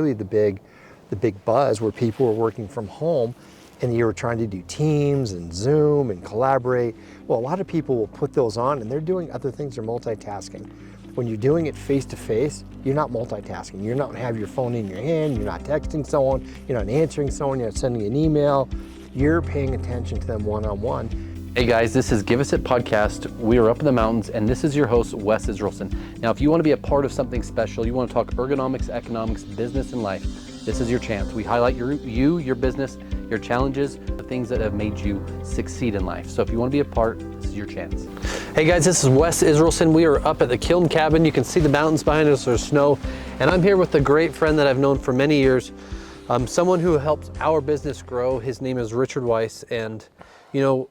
really the big buzz where people were working from home and you were trying to do Teams and Zoom and collaborate. Well, a lot of people will put those on and they're doing other things, they're multitasking. When you're doing it face to face, you're not multitasking. You're not have your phone in your hand, you're not texting someone, you're not answering someone, you're not sending an email. You're paying attention to them one-on-one. Hey guys, this is Give Us It Podcast. We are up in the mountains and this is your host, Wes Israelson. Now, if you want to be a part of something special, you want to talk ergonomics, economics, business, and life, this is your chance. We highlight your business, your challenges, the things that have made you succeed in life. So if you want to be a part, this is your chance. Hey guys, this is Wes Israelson. We are up at the Kiln Cabin. You can see the mountains behind us, there's snow. And I'm here with a great friend that I've known for many years. Someone who helps our business grow. His name is Richard Weiss. And you know,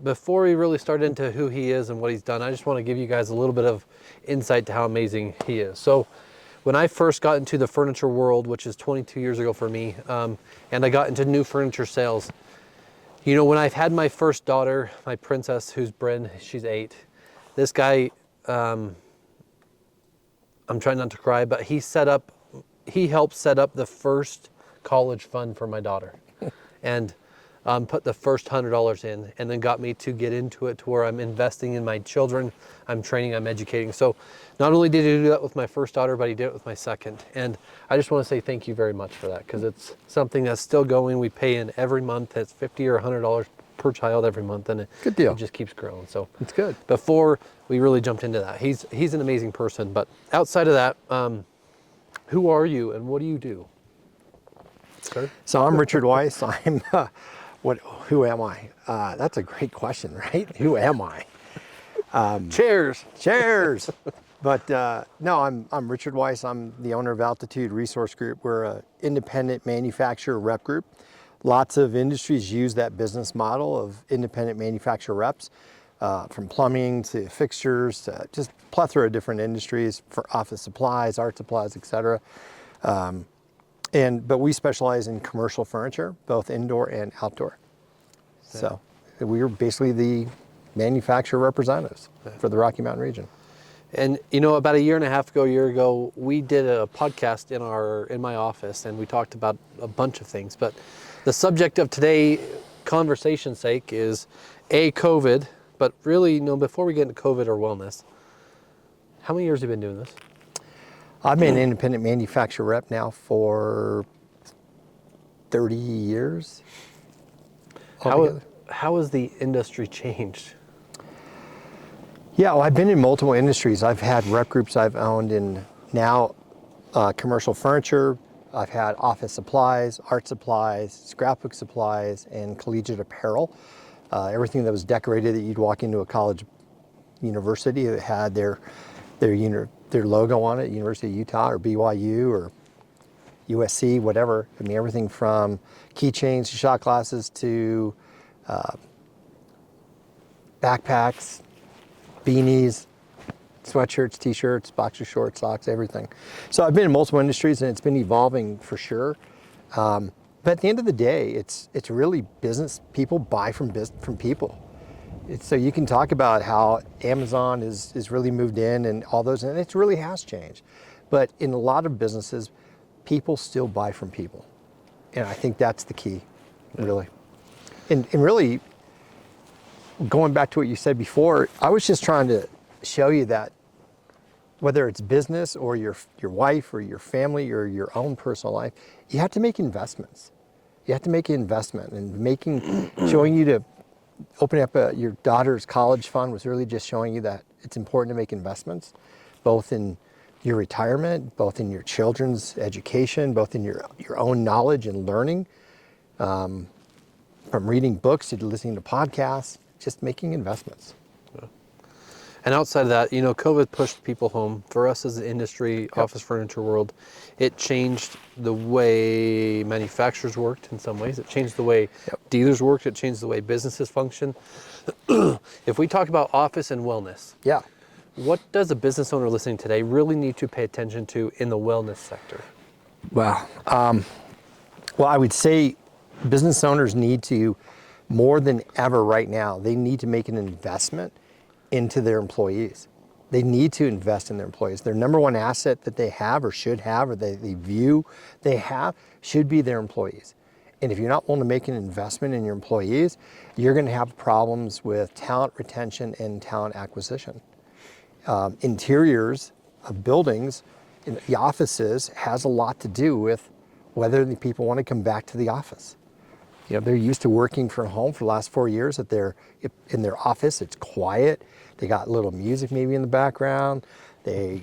before we really start into who he is and what he's done, I just want to give you guys a little bit of insight to how amazing he is. So when I first got into the furniture world, which is 22 years ago for me, and I got into new furniture sales, you know, when I've had my first daughter, my princess, who's Bryn, she's 8, this guy, I'm trying not to cry, but he helped set up the first college fund for my daughter. And put the first $100 in, and then got me to get into it to where I'm investing in my children, I'm training, I'm educating. So not only did he do that with my first daughter, but he did it with my second. And I just want to say thank you very much for that, because it's something that's still going. We pay in every month. It's $50 or $100 per child every month, and Good deal. It just keeps growing. So It's good. Before we really jumped into that, he's an amazing person. But outside of that, who are you and what do you do? Sir? So I'm Richard Weiss. Who am I? That's a great question, right? Who am I? Cheers. But no, I'm Richard Weiss. I'm the owner of Altitude Resource Group. We're an independent manufacturer rep group. Lots of industries use that business model of independent manufacturer reps, from plumbing to fixtures, to just plethora of different industries for office supplies, art supplies, etc. But we specialize in commercial furniture, both indoor and outdoor. So we are basically the manufacturer representatives for the Rocky Mountain region. And you know, about a year ago, we did a podcast in my office, and we talked about a bunch of things. But the subject of today, conversation's sake, is COVID. But really, before we get into COVID or wellness, how many years have you been doing this? I've been an independent manufacturer rep now for 30 years. How has the industry changed? Yeah, well, I've been in multiple industries. I've had rep groups I've owned in now commercial furniture. I've had office supplies, art supplies, scrapbook supplies, and collegiate apparel. Everything that was decorated that you'd walk into a college university that had their logo on it, University of Utah or BYU or USC, whatever. I mean, everything from keychains to shot glasses to backpacks, beanies, sweatshirts, t-shirts, boxer shorts, socks, everything. So I've been in multiple industries and it's been evolving for sure. But at the end of the day, it's really business. People buy from people. So you can talk about how Amazon is really moved in and all those, and it really has changed. But in a lot of businesses, people still buy from people. And I think that's the key, really. And really, going back to what you said before, I was just trying to show you that whether it's business or your wife or your family or your own personal life, you have to make investments. You have to make an investment, and showing you to opening up your daughter's college fund was really just showing you that it's important to make investments, both in your retirement, both in your children's education, both in your own knowledge and learning, from reading books to listening to podcasts, just making investments. And outside of that, you know, COVID pushed people home. For us as an industry, office furniture world, it changed the way manufacturers worked in some ways. It changed the way dealers worked. It changed the way businesses function. If we talk about office and wellness, what does a business owner listening today really need to pay attention to in the wellness sector? Well, I would say business owners need to, more than ever right now, they need to make an investment into their employees. They need to invest in their employees. Their number one asset that they have or should have or they view they have should be their employees. And if you're not willing to make an investment in your employees, you're going to have problems with talent retention and talent acquisition. Interiors of buildings, in the offices, has a lot to do with whether the people want to come back to the office. You know, they're used to working from home for the last 4 years. That they're in their office, it's quiet. They got little music maybe in the background. They're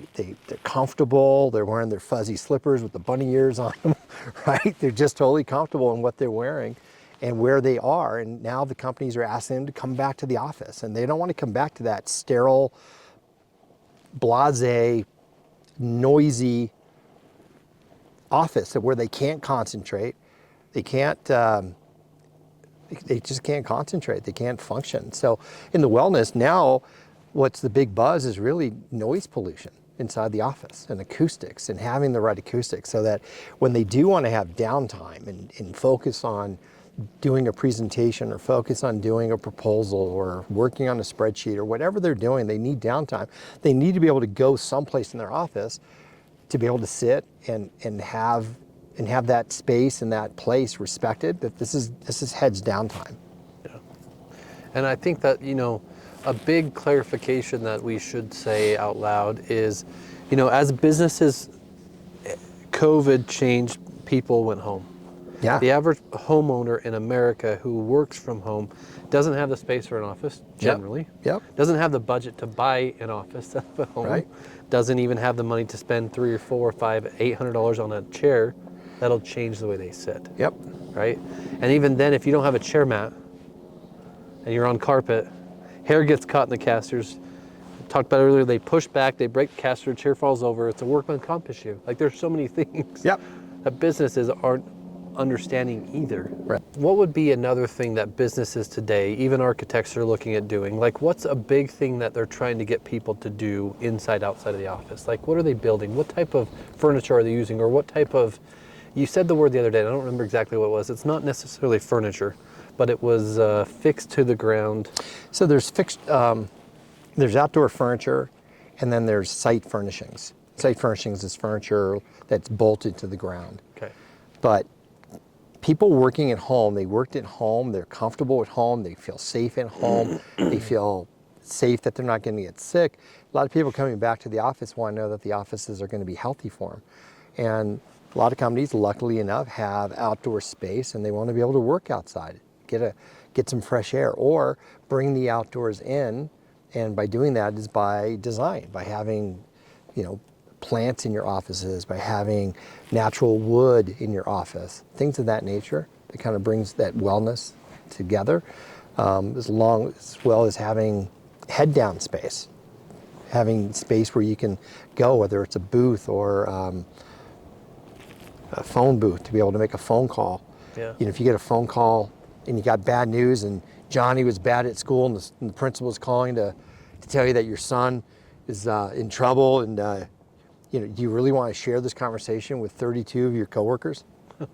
comfortable. They're wearing their fuzzy slippers with the bunny ears on them, right? They're just totally comfortable in what they're wearing and where they are. And now the companies are asking them to come back to the office, and they don't want to come back to that sterile, blasé, noisy office where they can't concentrate. They can't. They just can't concentrate. They can't function. So in the wellness now, what's the big buzz is really noise pollution inside the office and acoustics and having the right acoustics so that when they do want to have downtime and focus on doing a presentation or focus on doing a proposal or working on a spreadsheet or whatever they're doing, they need downtime. They need to be able to go someplace in their office to be able to sit and have that space and that place respected, that this is heads down time. Yeah. And I think that, you know, a big clarification that we should say out loud is, you know, as businesses, COVID changed, people went home. Yeah. The average homeowner in America who works from home doesn't have the space for an office, generally. Yep. Doesn't have the budget to buy an office at home. Right. Doesn't even have the money to spend $300 or $400 or $500, $800 on a chair. That'll change the way they sit. Yep. Right? And even then, if you don't have a chair mat and you're on carpet, hair gets caught in the casters. Talked about earlier, they push back, they break the caster, chair falls over. It's a workman comp issue. Like, there's so many things Yep. that businesses aren't understanding either. Right. What would be another thing that businesses today, even architects, are looking at doing? Like, what's a big thing that they're trying to get people to do inside, outside of the office? Like, what are they building? What type of furniture are they using? Or what type of, you said the word the other day, and I don't remember exactly what it was. It's not necessarily furniture, but it was fixed to the ground. So there's there's outdoor furniture, and then there's site furnishings. Site furnishings is furniture that's bolted to the ground. Okay. But people working at home, they worked at home, they're comfortable at home, they feel safe at home, they feel safe that they're not going to get sick. A lot of people coming back to the office want to know that the offices are going to be healthy for them. And a lot of companies, luckily enough, have outdoor space, and they want to be able to work outside, get some fresh air, or bring the outdoors in. And by doing that is by design, by having, you know, plants in your offices, by having natural wood in your office, things of that nature that kind of brings that wellness together, as well as having head down space, having space where you can go, whether it's a booth or a phone booth to be able to make a phone call. Yeah. You know, if you get a phone call and you got bad news and Johnny was bad at school and the principal is calling to tell you that your son is in trouble, and you know, do you really want to share this conversation with 32 of your coworkers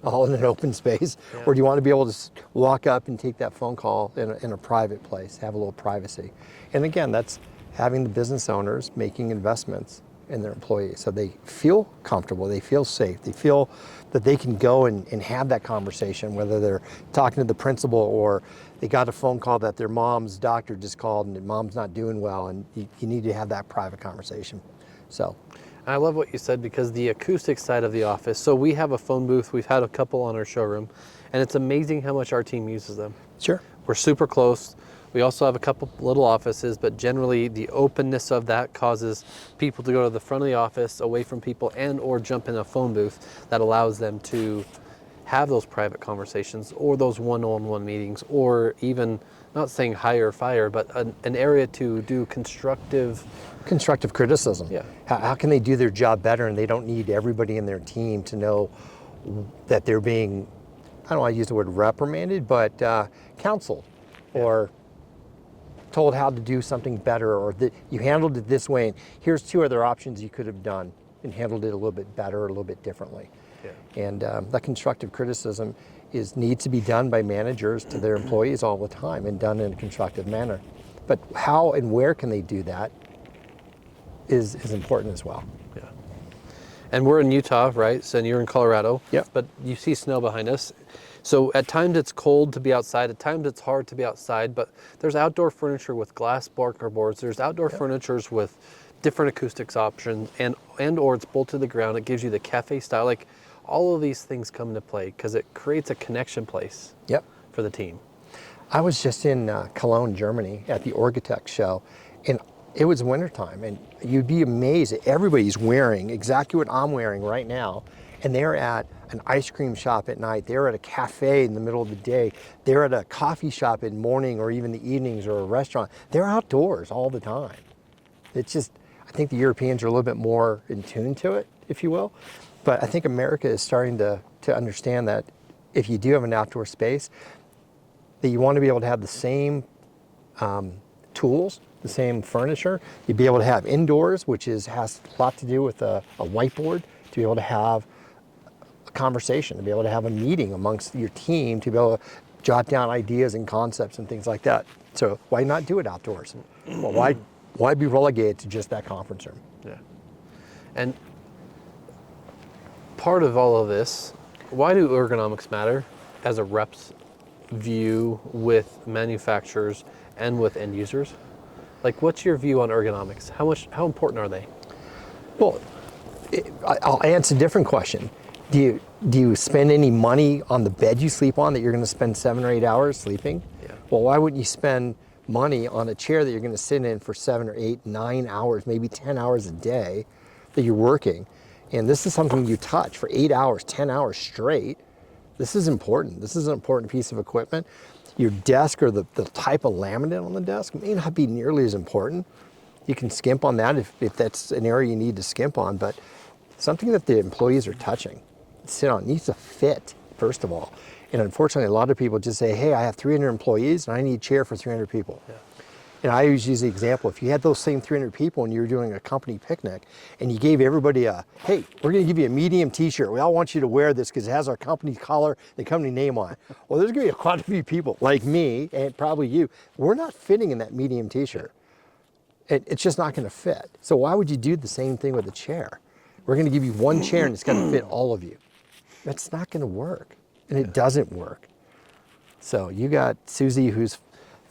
all in an open space? Yeah. Or do you want to be able to walk up and take that phone call in a private place, have a little privacy? And again, that's having the business owners making investments in their employees so they feel comfortable, they feel safe, they feel that they can go and have that conversation, whether they're talking to the principal or they got a phone call that their mom's doctor just called and mom's not doing well, and you need to have that private conversation. So I love what you said, because the acoustic side of the office, so we have a phone booth, we've had a couple on our showroom, and it's amazing how much our team uses them. sure. We're super close. We also have a couple little offices, but generally the openness of that causes people to go to the front of the office, away from people, and or jump in a phone booth that allows them to have those private conversations or those one-on-one meetings, or even, not saying hire or fire, but an area to do constructive criticism. Yeah. How can they do their job better, and they don't need everybody in their team to know that they're being, I don't want to use the word reprimanded, but counseled or told how to do something better, or that you handled it this way, and here's 2 other options you could have done and handled it a little bit better or a little bit differently. Yeah. And that constructive criticism needs to be done by managers to their employees all the time and done in a constructive manner. But how and where can they do that? is important as well. Yeah. And we're in Utah, right? So and you're in Colorado. Yep. But you see snow behind us. So at times it's cold to be outside. At times it's hard to be outside. But there's outdoor furniture with glass barker boards. There's outdoor furnitures with different acoustics options, and or it's bolted to the ground. It gives you the cafe style. Like all of these things come into play because it creates a connection place. Yep. For the team. I was just in Cologne, Germany at the Orgitech show, and it was wintertime, and you'd be amazed that everybody's wearing exactly what I'm wearing right now, and they're at an ice cream shop at night, they're at a cafe in the middle of the day, they're at a coffee shop in the morning or even the evenings, or a restaurant. They're outdoors all the time. It's just, I think the Europeans are a little bit more in tune to it, if you will, but I think America is starting to understand that if you do have an outdoor space, that you want to be able to have the same tools, the same furniture. You'd be able to have indoors, which has a lot to do with a whiteboard, to be able to have a conversation, to be able to have a meeting amongst your team, to be able to jot down ideas and concepts and things like that. So why not do it outdoors? Well, why be relegated to just that conference room? Yeah. And part of all of this, why do ergonomics matter as a rep's view with manufacturers and with end users? Like, what's your view on ergonomics? How important are they? Well, I'll answer a different question. Do you spend any money on the bed you sleep on that you're going to spend 7 or 8 hours sleeping? Yeah. Well, why wouldn't you spend money on a chair that you're going to sit in for 7 or 8, 9 hours, maybe 10 hours a day that you're working? And this is something you touch for 8 hours, 10 hours straight. This is important. This is an important piece of equipment. Your desk, or the type of laminate on the desk, may not be nearly as important. You can skimp on that if that's an area you need to skimp on, but something that the employees are touching, sit on, needs to fit, first of all. And unfortunately, a lot of people just say, hey, I have 300 employees and I need a chair for 300 people. Yeah. And I always use the example, if you had those same 300 people and you were doing a company picnic and you gave everybody hey, we're gonna give you a medium t-shirt. We all want you to wear this because it has our company color, the company name on it. Well, there's gonna be quite a few people like me and probably you. We're not fitting in that medium t-shirt. It's just not gonna fit. So why would you do the same thing with a chair? We're gonna give you one chair and it's gonna fit all of you. That's not gonna work, and it doesn't work. So you got Susie, who's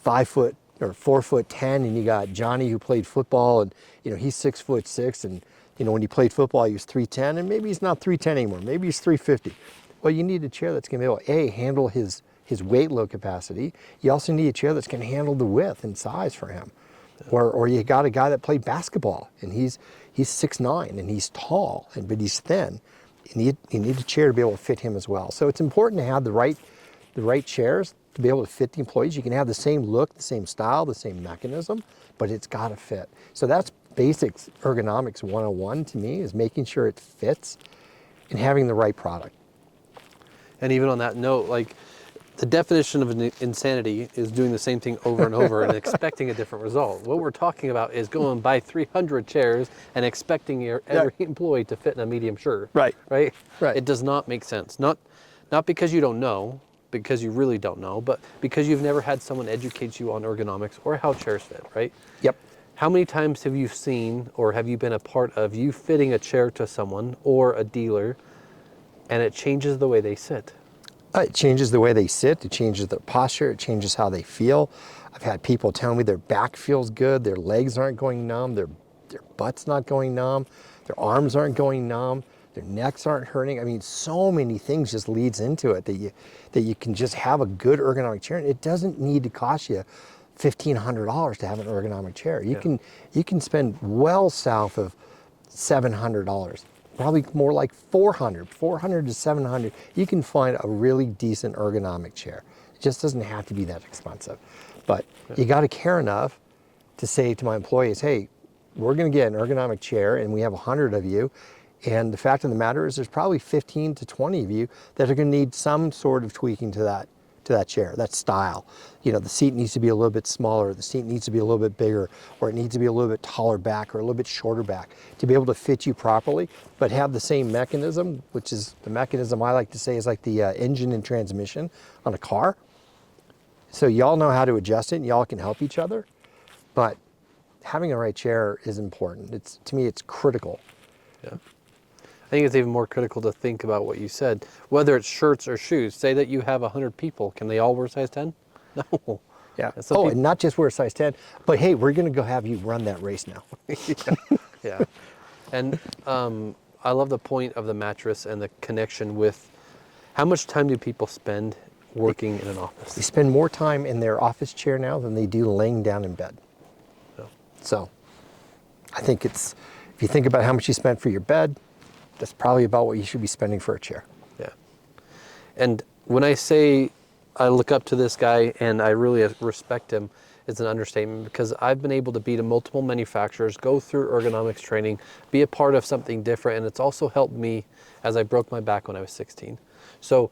5 foot or 4'10", and you got Johnny, who played football, and he's 6'6", and when he played football he was 310, and maybe he's not 310 anymore, maybe he's 350. Well, you need a chair that's gonna be able to handle his weight load capacity. You also need a chair that's gonna handle the width and size for him. Or you got a guy that played basketball and he's 6'9" and he's tall, but he's thin. You need a chair to be able to fit him as well. So it's important to have the right chairs to be able to fit the employees. You can have the same look, the same style, the same mechanism, but it's got to fit. So that's basics ergonomics 101 to me, is making sure it fits and having the right product. And even on that note, like, the definition of insanity is doing the same thing over and over and expecting a different result. What we're talking about is going and buy 300 chairs and expecting every employee to fit in a medium shirt. Right. Right? Right. It does not make sense. Not because you don't know, because you really don't know, but because you've never had someone educate you on ergonomics or how chairs fit, right? Yep. How many times have you seen, or have you been a part of, you fitting a chair to someone or a dealer and it changes the way they sit? It changes the way they sit, it changes their posture, it changes how they feel. I've had people tell me their back feels good, their legs aren't going numb, their butt's not going numb, their arms aren't going numb, their necks aren't hurting. I mean, so many things just leads into it that you can just have a good ergonomic chair. It doesn't need to cost you $1,500 to have an ergonomic chair. You can spend well south of $700. Probably more like $400 to $700. You can find a really decent ergonomic chair. It just doesn't have to be that expensive. But you got to care enough to say to my employees, hey, we're going to get an ergonomic chair and we have 100 of you. And the fact of the matter is there's probably 15 to 20 of you that are going to need some sort of tweaking to that chair, that style. The seat needs to be a little bit smaller, the seat needs to be a little bit bigger, or it needs to be a little bit taller back or a little bit shorter back to be able to fit you properly, but have the same mechanism, which is the mechanism I like to say is like the engine and transmission on a car. So y'all know how to adjust it and y'all can help each other, but having the right chair is important. To me, it's critical. Yeah. I think it's even more critical to think about what you said, whether it's shirts or shoes. Say that you have 100 people. Can they all wear size 10? No. Yeah. And some And not just wear a size 10, but hey, we're going to go have you run that race now. Yeah. And I love the point of the mattress and the connection with how much time do people spend working in an office? They spend more time in their office chair now than they do laying down in bed. Yeah. So I think if you think about how much you spend for your bed, that's probably about what you should be spending for a chair. Yeah. And when I say I look up to this guy and I really respect him, it's an understatement, because I've been able to be to multiple manufacturers, go through ergonomics training, be a part of something different, and it's also helped me as I broke my back when I was 16. So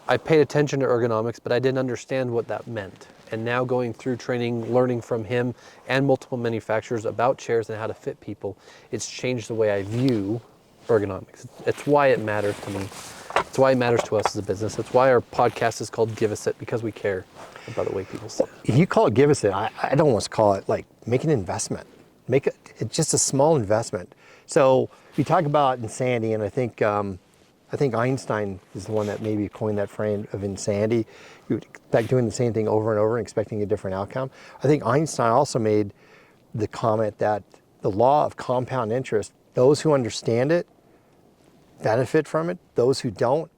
I paid attention to ergonomics, but I didn't understand what that meant. And now going through training, learning from him and multiple manufacturers about chairs and how to fit people, it's changed the way I view ergonomics. It's why it matters to me. It's why it matters to us as a business. It's why our podcast is called Give Us It, because we care about the way people sit. If you call it give us it, I'd almost call it like make an investment. It's just a small investment. So you talk about insanity, and I think Einstein is the one that maybe coined that frame of insanity. You would expect doing the same thing over and over and expecting a different outcome. I think Einstein also made the comment that the law of compound interest, those who understand it benefit from it, those who don't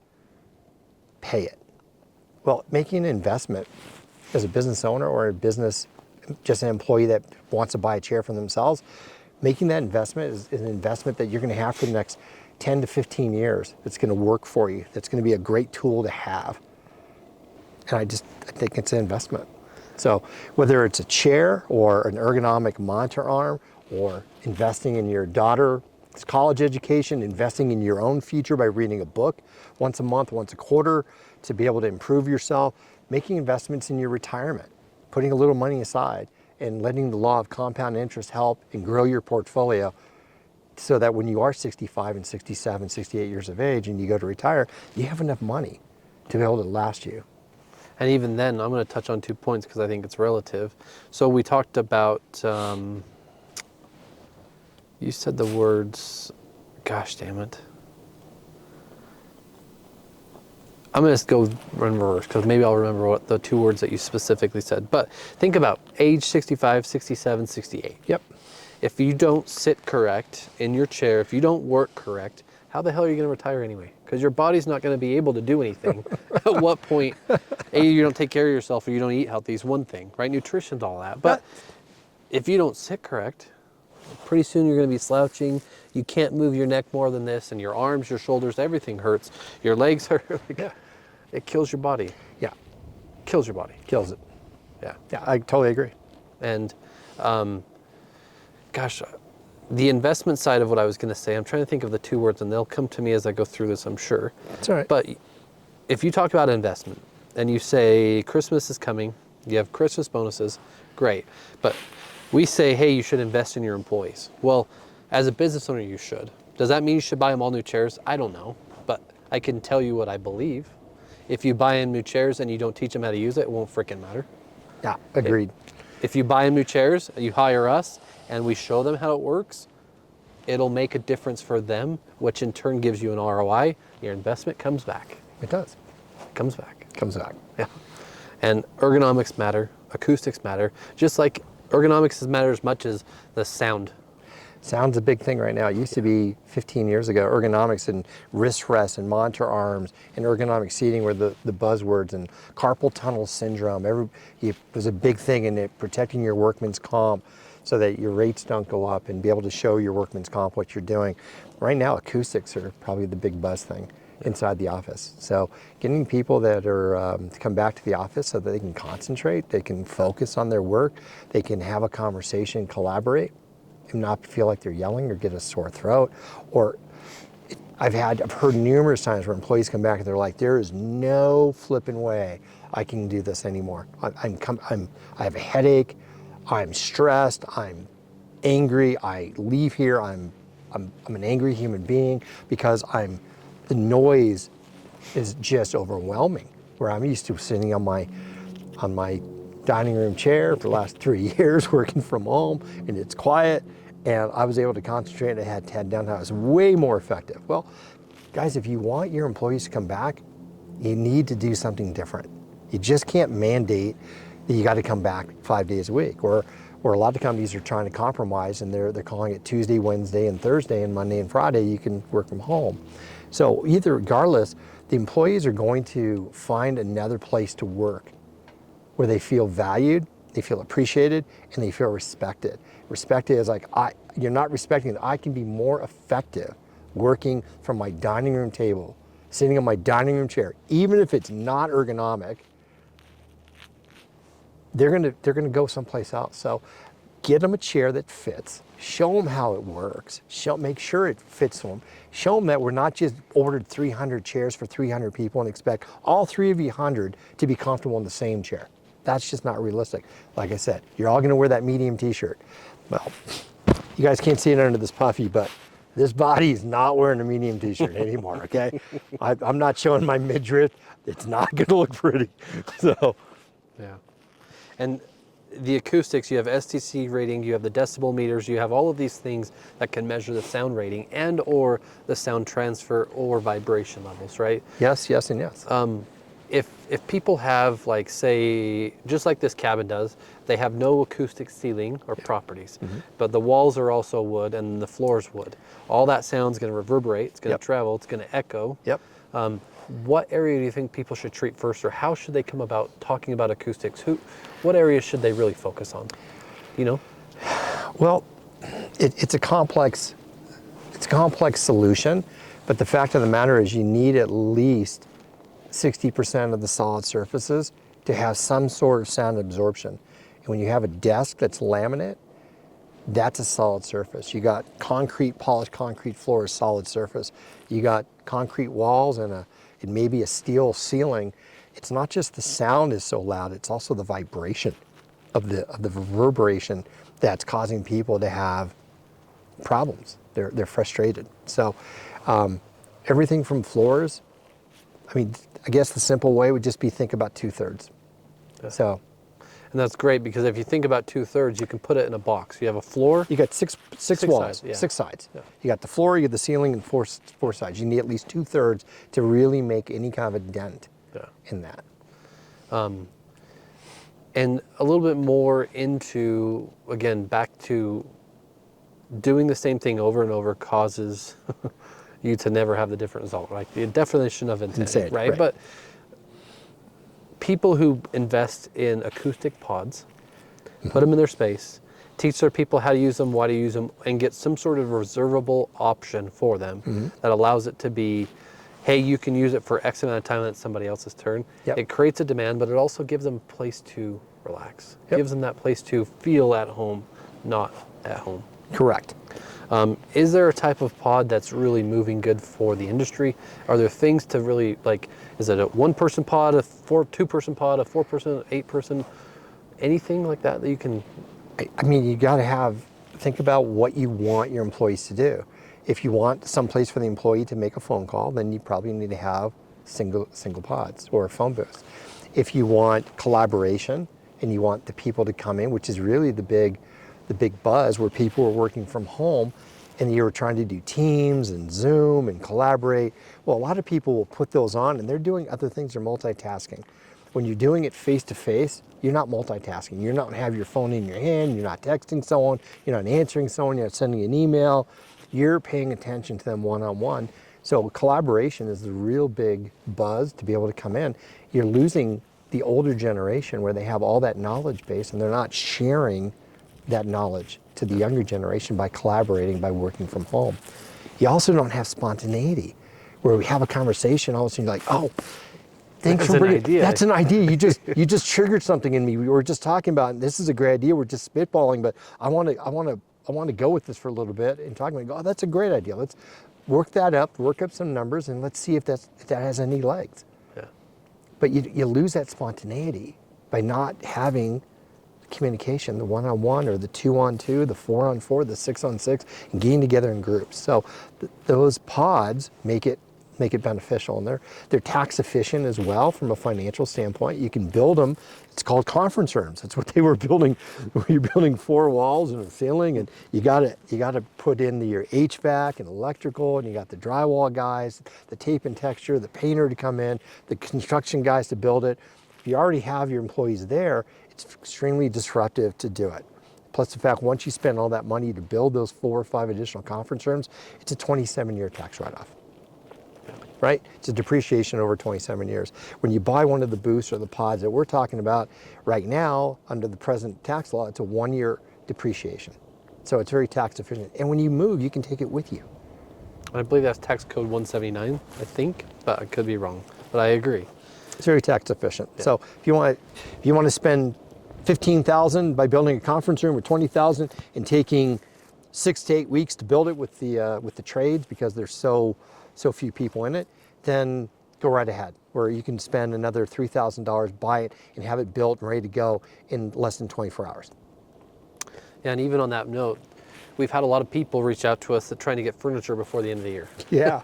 pay it. Well, making an investment as a business owner or a business, just an employee that wants to buy a chair for themselves, making that investment is an investment that you're going to have for the next 10 to 15 years. It's going to work for you. That's going to be a great tool to have. And I think it's an investment. So whether it's a chair or an ergonomic monitor arm, or investing in your daughter's college education, investing in your own future by reading a book once a month, once a quarter, to be able to improve yourself, making investments in your retirement, putting a little money aside and letting the law of compound interest help and grow your portfolio, so that when you are 65 and 67, 68 years of age and you go to retire, you have enough money to be able to last you. And even then, I'm going to touch on 2 points because I think it's relative. So we talked about, you said the words, gosh damn it. I'm going to go in reverse because maybe I'll remember what the 2 words that you specifically said. But think about age 65, 67, 68. Yep. If you don't sit correct in your chair, if you don't work correct, how the hell are you going to retire anyway? Because your body's not going to be able to do anything. At what point, A, you don't take care of yourself or you don't eat healthy is one thing, right? Nutrition's all that. But if you don't sit correct, pretty soon you're going to be slouching. You can't move your neck more than this, and your arms, your shoulders, everything hurts. Your legs hurt. It kills your body. Yeah. Kills your body. Kills it. Yeah. Yeah, I totally agree. And gosh, the investment side of what I was going to say, I'm trying to think of the 2 words, and they'll come to me as I go through this, I'm sure. That's all right. But if you talk about investment and you say Christmas is coming, you have Christmas bonuses, great. But we say, hey, you should invest in your employees. Well, as a business owner, you should. Does that mean you should buy them all new chairs? I don't know, but I can tell you what I believe. If you buy them new chairs and you don't teach them how to use it, it won't freaking matter. Yeah, agreed. If you buy them new chairs, you hire us, and we show them how it works, it'll make a difference for them, which in turn gives you an ROI. Your investment comes back. It does. Comes back. Comes back. Yeah. And ergonomics matter, acoustics matter, just like ergonomics matter as much as the sound. Sound's a big thing right now. It used to be 15 years ago, ergonomics and wrist rests and monitor arms and ergonomic seating were the buzzwords, and carpal tunnel syndrome. It was a big thing in it, protecting your workman's comp so that your rates don't go up and be able to show your workman's comp what you're doing. Right now, acoustics are probably the big buzz thing inside the office. So getting people that are to come back to the office so that they can concentrate, they can focus on their work, they can have a conversation, collaborate, and not feel like they're yelling or get a sore throat. Or I've heard numerous times where employees come back and they're like, there is no flipping way I can do this anymore. I have a headache, I'm stressed, I'm angry, I leave here, I'm an angry human being because the noise is just overwhelming. Where I'm used to sitting on my dining room chair for the last 3 years working from home, and it's quiet, and I was able to concentrate and I had downtime. It was way more effective. Well, guys, if you want your employees to come back, you need to do something different. You just can't mandate that you got to come back 5 days a week, or a lot of companies are trying to compromise and they're calling it Tuesday, Wednesday, and Thursday, and Monday and Friday you can work from home. So either regardless, the employees are going to find another place to work where they feel valued, they feel appreciated, and they feel respected. Respected is like, you're not respecting that I can be more effective working from my dining room table, sitting on my dining room chair, even if it's not ergonomic. They're gonna go someplace else. So get them a chair that fits, show them how it works, make sure it fits them, show them that we're not just ordered 300 chairs for 300 people and expect all 300 to be comfortable in the same chair. That's just not realistic. Like I said, you're all gonna wear that medium t-shirt. Well, you guys can't see it under this puffy, but this body is not wearing a medium t-shirt anymore, okay? I'm not showing my midriff. It's not gonna look pretty, so. Yeah. And the acoustics, you have STC rating, you have the decibel meters, you have all of these things that can measure the sound rating and or the sound transfer or vibration levels, right? Yes, yes, and yes. If people have, like, say, just like this cabin does, they have no acoustic ceiling or properties, but the walls are also wood and the floor's wood. All that sound's going to reverberate, it's going to travel, it's going to echo. Yep. What area do you think people should treat first, or how should they come about talking about acoustics? What areas should they really focus on? You know? Well, it's a complex solution, but the fact of the matter is you need at least 60% of the solid surfaces to have some sort of sound absorption. And when you have a desk that's laminate, that's a solid surface. You got polished concrete floor, solid surface. You got concrete walls and maybe a steel ceiling. It's not just the sound is so loud, it's also the vibration of the reverberation that's causing people to have problems. They're frustrated. So everything from floors, I mean, I guess the simple way would just be think about 2/3. Yeah. So. And that's great, because if you think about 2/3, you can put it in a box. You have a floor. You got six walls, sides, yeah. 6 sides. Yeah. You got the floor, you got the ceiling, and four sides. You need at least 2/3 to really make any kind of a dent in that. And a little bit more into, again, back to doing the same thing over and over causes you to never have the different result, right? The definition of insanity, right? But people who invest in acoustic pods, put them in their space, teach their people how to use them, why to use them, and get some sort of reservable option for them that allows it to be, hey, you can use it for X amount of time, and it's somebody else's turn. Yep. It creates a demand, but it also gives them a place to relax. It gives them that place to feel at home, not at home. Correct. Is there a type of pod that's really moving good for the industry? Are there things to really, like, is it a 1-person pod, a 2-person pod, a 4-person, 8-person, anything like that you can? I mean, you got to think about what you want your employees to do. If you want some place for the employee to make a phone call, then you probably need to have single pods or a phone booth. If you want collaboration and you want the people to come in, which is really the big buzz where people are working from home and you were trying to do Teams and Zoom and collaborate. Well, a lot of people will put those on and they're doing other things, they're multitasking. When you're doing it face to face, you're not multitasking. You're not have your phone in your hand, you're not texting someone, you're not answering someone, you're not sending an email. You're paying attention to them one-on-one. So collaboration is the real big buzz to be able to come in. You're losing the older generation where they have all that knowledge base and they're not sharing that knowledge to the younger generation by collaborating, by working from home. You also don't have spontaneity where we have a conversation, all of a sudden you're like, oh, thanks for bringing it. That's an idea. You just triggered something in me. We were just talking about, and this is a great idea. We're just spitballing, but I want to go with this for a little bit and talk about, oh, that's a great idea. Let's work that up, work up some numbers, and let's see if that has any legs. Yeah. But you lose that spontaneity by not having communication, the 1-on-1 or the 2-on-2, the 4-on-4, the 6-on-6, and getting together in groups. So those pods make it make it beneficial. And they're tax efficient as well from a financial standpoint. You can build them. It's called conference rooms. That's what they were building. You're building 4 walls and a ceiling, and you got to put in your HVAC and electrical, and you got the drywall guys, the tape and texture, the painter to come in, the construction guys to build it. If you already have your employees there, it's extremely disruptive to do it. Plus the fact, once you spend all that money to build those 4 or 5 additional conference rooms, it's a 27-year tax write-off. Right? It's a depreciation over 27 years. When you buy one of the booths or the pods that we're talking about right now, under the present tax law, it's a 1-year depreciation. So it's very tax efficient. And when you move, you can take it with you. I believe that's tax code 179, I think, but I could be wrong. But I agree. It's very tax efficient. Yeah. So if you want to spend $15,000 by building a conference room, or $20,000 and taking 6 to 8 weeks to build it with the trades, because there's so few people in it, then go right ahead. Where you can spend another $3,000, buy it, and have it built and ready to go in less than 24 hours. Yeah, and even on that note, we've had a lot of people reach out to us that trying to get furniture before the end of the year. Yeah.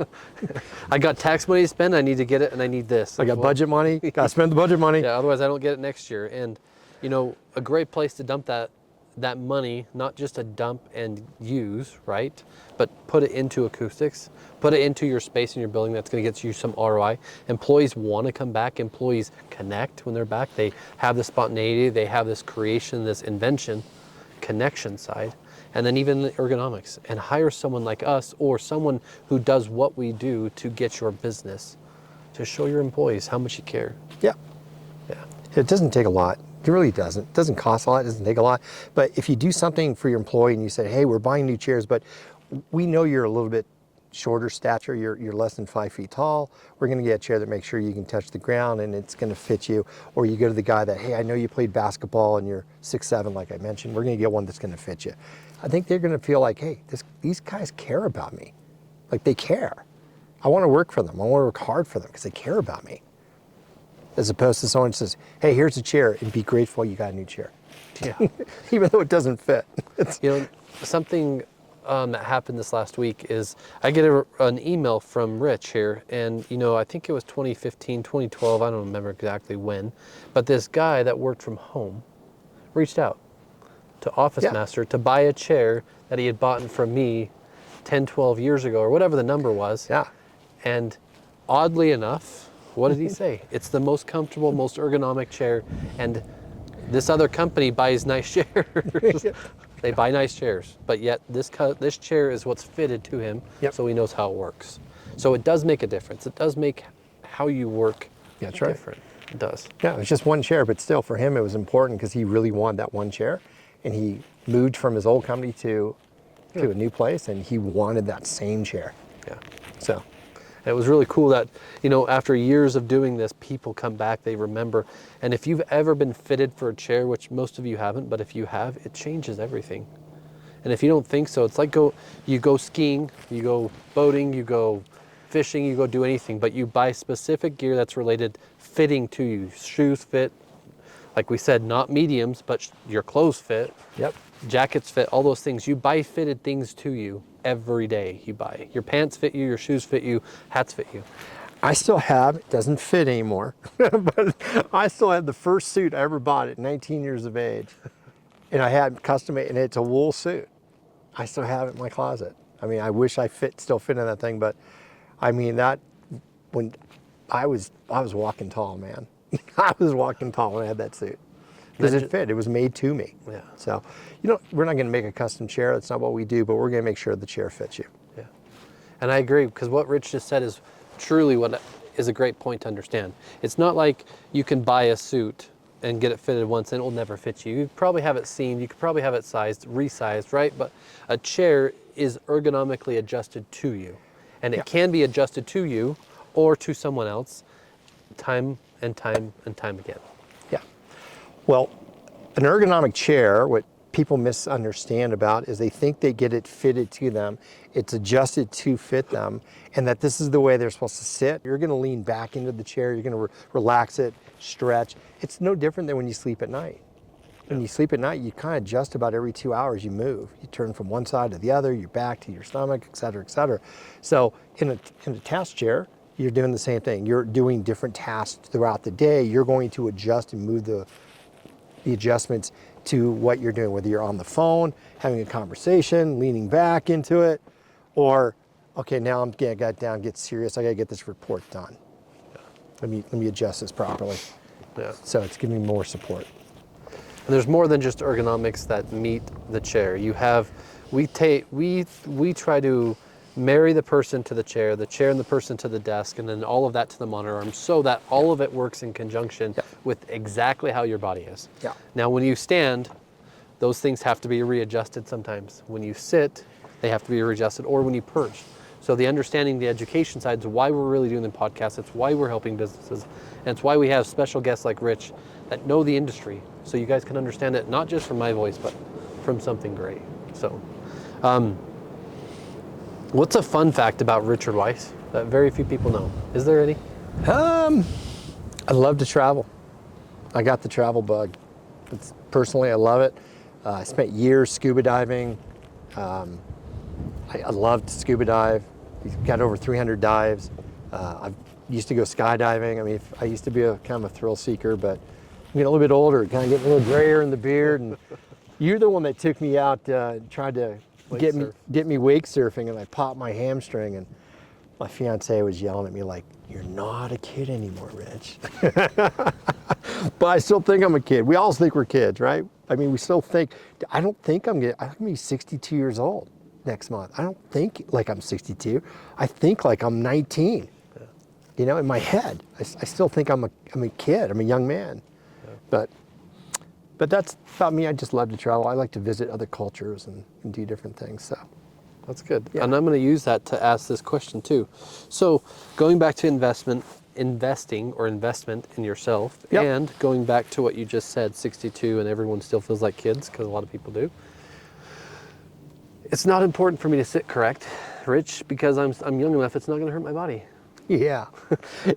I got tax money to spend, I need to get it, and I need this. I got budget money, got to spend the budget money. Yeah, otherwise I don't get it next year. And you know, a great place to dump that money, not just to dump and use, right? But put it into acoustics, put it into your space in your building. That's going to get you some ROI. Employees want to come back. Employees connect when they're back. They have the spontaneity. They have this creation, this invention, connection side. And then even the ergonomics. And hire someone like us or someone who does what we do to get your business, to show your employees how much you care. Yeah. Yeah. It doesn't take a lot. It really doesn't. It doesn't cost a lot. It doesn't take a lot. But if you do something for your employee and you say, hey, we're buying new chairs, but we know you're a little bit shorter stature, you're less than 5 feet tall, we're going to get a chair that makes sure you can touch the ground and it's going to fit you. Or you go to the guy that, hey, I know you played basketball and you're 6'7", like I mentioned, we're going to get one that's going to fit you. I think they're going to feel like, hey, these guys care about me. Like, they care. I want to work for them. I want to work hard for them because they care about me. As opposed to someone who says, hey, here's a chair, and be grateful you got a new chair. Yeah. Even though it doesn't fit. You know, something that happened this last week is I get an email from Rich here, and you know, I think it was 2015, 2012, I don't remember exactly when, but this guy that worked from home reached out to Office Master to buy a chair that he had bought from me 10, 12 years ago, or whatever the number was. Yeah. And oddly enough, what did he say? It's the most comfortable, most ergonomic chair, and this other company buys nice chairs. They buy nice chairs, but yet this chair is what's fitted to him, so he knows how it works. So it does make a difference. It does make how you work different. It does. Yeah, it was just one chair, but still for him it was important because he really wanted that one chair, and he moved from his old company to a new place, and he wanted that same chair. Yeah. So. It was really cool that, you know, after years of doing this, people come back, they remember. And if you've ever been fitted for a chair, which most of you haven't, but if you have, it changes everything. And if you don't think so, it's like you go skiing, you go boating, you go fishing, you go do anything, but you buy specific gear that's related, fitting to you. Shoes fit, like we said, not mediums, but your clothes fit. Yep. Jackets fit, all those things. You buy fitted things to you every day. You buy. Your pants fit you, your shoes fit you, hats fit you. I still have, it doesn't fit anymore, but I still have the first suit I ever bought at 19 years of age. And I had custom made, and it's a wool suit. I still have it in my closet. I mean, I wish I still fit in that thing, but I mean, when I was walking tall, man. I was walking tall when I had that suit. Because it fit, it was made to me. Yeah. So, you know, we're not gonna make a custom chair, that's not what we do, but we're gonna make sure the chair fits you. Yeah. And I agree, because what Rich just said is truly what is a great point to understand. It's not like you can buy a suit and get it fitted once and it will never fit you. You probably have it seamed, you could probably have it resized, right? But a chair is ergonomically adjusted to you. And it can be adjusted to you or to someone else time and time and time again. Yeah. Well, an ergonomic chair, what people misunderstand about is they think they get it fitted to them, it's adjusted to fit them, and that this is the way they're supposed to sit. You're gonna lean back into the chair, you're gonna relax it, stretch. It's no different than when you sleep at night. When you sleep at night, you kind of adjust about every 2 hours you move. You turn from one side to the other, your back to your stomach, et cetera, et cetera. So in a task chair, you're doing the same thing. You're doing different tasks throughout the day. You're going to adjust and move the adjustments to what you're doing, whether you're on the phone, having a conversation, leaning back into it, or, okay, now I got down, get serious, I gotta get this report done. Let me adjust this properly. Yeah. So it's giving me more support. And there's more than just ergonomics that meet the chair. We try to marry the person to the chair and the person to the desk, and then all of that to the monitor arm, so that all of it works in conjunction with exactly how your body is. Yeah. Now, when you stand, those things have to be readjusted sometimes. When you sit, they have to be readjusted, or when you perch. So the understanding the education side is why we're really doing the podcast. It's why we're helping businesses. And it's why we have special guests like Rich that know the industry, so you guys can understand it, not just from my voice, but from something great. So, what's a fun fact about Richard Weiss that very few people know? Is there any? I love to travel. I got the travel bug. Personally, I love it. I spent years scuba diving. I loved to scuba dive. We've got over 300 dives. I used to go skydiving. I mean, I used to be kind of a thrill seeker, but I'm getting a little bit older, kind of getting a little grayer in the beard. And you're the one that took me out, tried to get me wake surfing, and I popped my hamstring, and my fiance was yelling at me like, "You're not a kid anymore, Rich." But I still think I'm a kid. We all think we're kids, right? I mean, we still think. I'm going to be 62 years old next month. I don't think like I'm 62. I think like I'm 19. Yeah. You know, in my head, I still think I'm a kid. I'm a young man. Yeah. But that's about me. I just love to travel. I like to visit other cultures and do different things. So that's good. Yeah. And I'm going to use that to ask this question too. So going back to investing or investment in yourself, and going back to what you just said, 62, and everyone still feels like kids, because a lot of people do. It's not important for me to sit correct, Rich, because I'm young enough. It's not going to hurt my body. Yeah,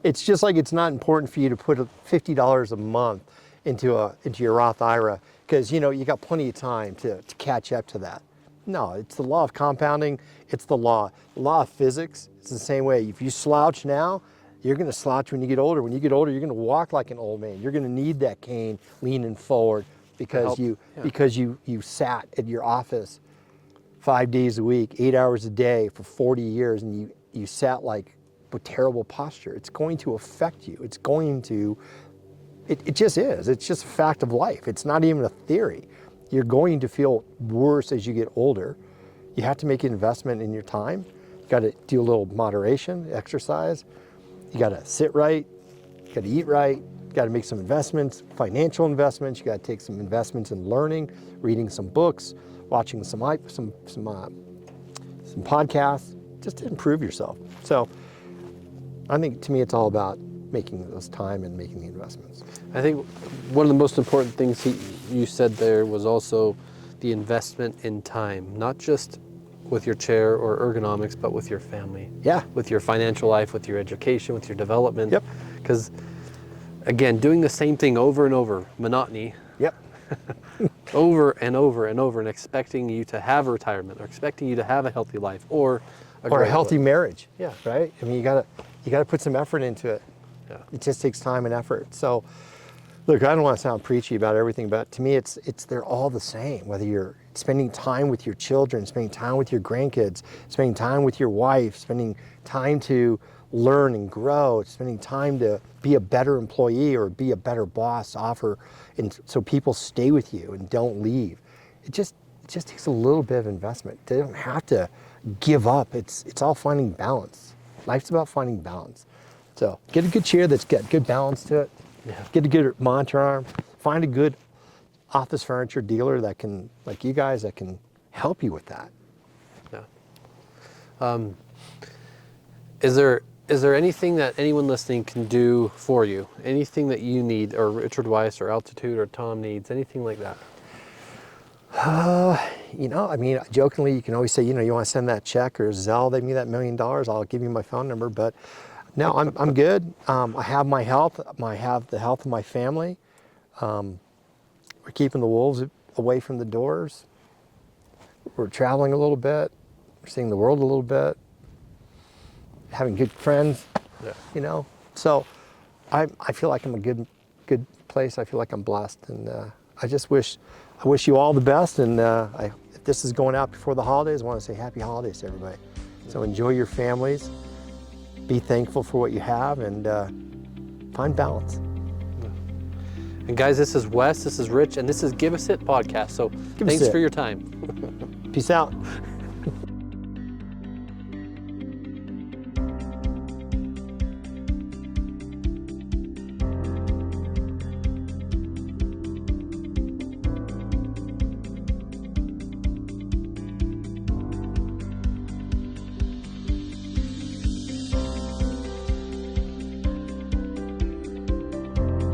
it's just like it's not important for you to put $50 a month into your Roth IRA, because you got plenty of time to catch up to that. No, it's the law of compounding. It's the law of physics. It's the same way. If you slouch now, you're going to slouch when you get older. When you get older, you're going to walk like an old man. You're going to need that cane leaning forward because you sat at your office 5 days a week, 8 hours a day for 40 years, and you sat like with terrible posture. It's going to affect you. It's going to, it just is. It's just a fact of life. It's not even a theory. You're going to feel worse as you get older. You have to make an investment in your time. You got to do a little moderation, exercise. You got to sit right. You got to eat right. You got to make some investments, financial investments. You got to take some investments in learning, reading some books, watching some podcasts, just to improve yourself. So I think to me, it's all about making those time and making the investments. I think one of the most important things you said there was also the investment in time, not just with your chair or ergonomics, but with your family. Yeah. With your financial life, with your education, with your development. Yep. Because again, doing the same thing over and over, monotony. Yep. Over and over and over, and expecting you to have a retirement, or expecting you to have a healthy life, or a healthy marriage. Yeah. Right. I mean, you gotta put some effort into it. Yeah. It just takes time and effort. So, look, I don't want to sound preachy about everything, but to me, they're all the same. Whether you're spending time with your children, spending time with your grandkids, spending time with your wife, spending time to learn and grow, spending time to be a better employee or be a better boss, offer, and so people stay with you and don't leave. It just takes a little bit of investment. They don't have to give up. It's all finding balance. Life's about finding balance. So get a good chair that's got good balance to it. Yeah. Get a good monitor arm. Find a good office furniture dealer that can, like you guys, that can help you with that. Yeah. Is there anything that anyone listening can do for you? Anything that you need, or Richard Weiss or Altitude or Tom needs, anything like that? I mean, jokingly, you can always say, you want to send that check or Zelle, they give me that $1 million, I'll give you my phone number. But no, I'm good. I have my health. I have the health of my family. We're keeping the wolves away from the doors. We're traveling a little bit. We're seeing the world a little bit. Having good friends. Yeah. You know, so I feel like I'm a good place. I feel like I'm blessed, and I wish you all the best. And if this is going out before the holidays, I want to say happy holidays to everybody. So enjoy your families, be thankful for what you have, and find balance. And guys, this is Wes, this is Rich, and this is Give Us It podcast. So thanks It. for your time. Peace out.